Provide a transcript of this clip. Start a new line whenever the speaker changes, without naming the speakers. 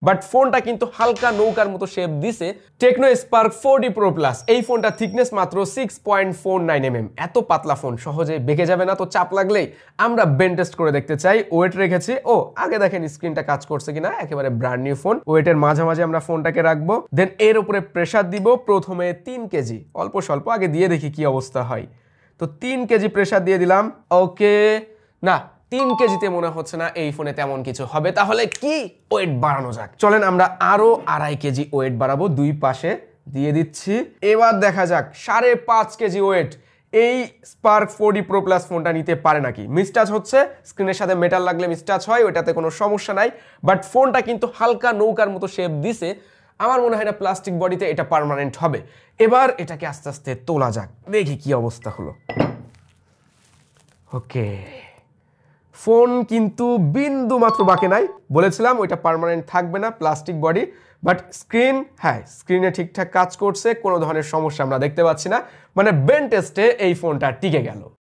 But ফোনটা কিন্তু হালকা নৌকার মতো শেপ দিছে। Tecno Spark 4D Pro Plus, এই ফোনটা থিকনেস মাত্র 6.49 mm। এত পাতলা ফোন সহজে বেঁকে যাবে না, তো চাপ লাগলেই আমরা বেন টেস্ট করে দেখতে চাই। ওয়েট রেখেছি, ও আগে দেখেন স্ক্রিনটা কাজ করছে কিনা, একেবারে ব্র্যান্ড নিউ ফোন। ওয়েটের মাঝামাঝি আমরা ফোনটাকে রাখবো, দেন এর উপরে প্রেসার দিব। প্রথমে 3 কেজি, অল্প স্বল্প আগে দিয়ে দেখি কি অবস্থা হয়। তো 3 কেজি প্রেসার দিয়ে দিলাম। ওকে, না 3 কেজিতে মনে হচ্ছে না এই ফোনে তেমন কিছু হবে, তাহলে কি ওয়েট বাড়ানো যাক। চলেন আমরা আরো 2.5 কেজি ওয়েট বাড়াবো, দুই পাশে দিয়ে দিচ্ছি। এবার দেখা যাক 5.5 কেজি ওয়েট এই স্পার্ক 4D Pro Plus ফোনটা নিতে পারে নাকি। মিসটাচ হচ্ছে, স্ক্রিনের সাথে মেটাল লাগলে মিসটাচ হয়, ওইটাতে কোনো সমস্যা নাই। বাট ফোনটা কিন্তু হালকা নৌকার মতো শেপ দিছে, আমার মনে হয় না প্লাস্টিক বডিতে এটা পার্মানেন্ট হবে। এবার এটাকে আস্তে আস্তে তোলা যাক, দেখি কি অবস্থা হলো। ওকে, ফোন কিন্তু বিন্দু মাত্র বাকি নাই। বলেছিলাম ওইটা পার্মানেন্ট থাকবে না, প্লাস্টিক বডি। বাট স্ক্রিন, হ্যাঁ স্ক্রিনে ঠিকঠাক কাজ করছে, কোনো ধরনের সমস্যা আমরা দেখতে পাচ্ছি না। মানে বেন টেস্টে এই ফোনটা টিকে গেল।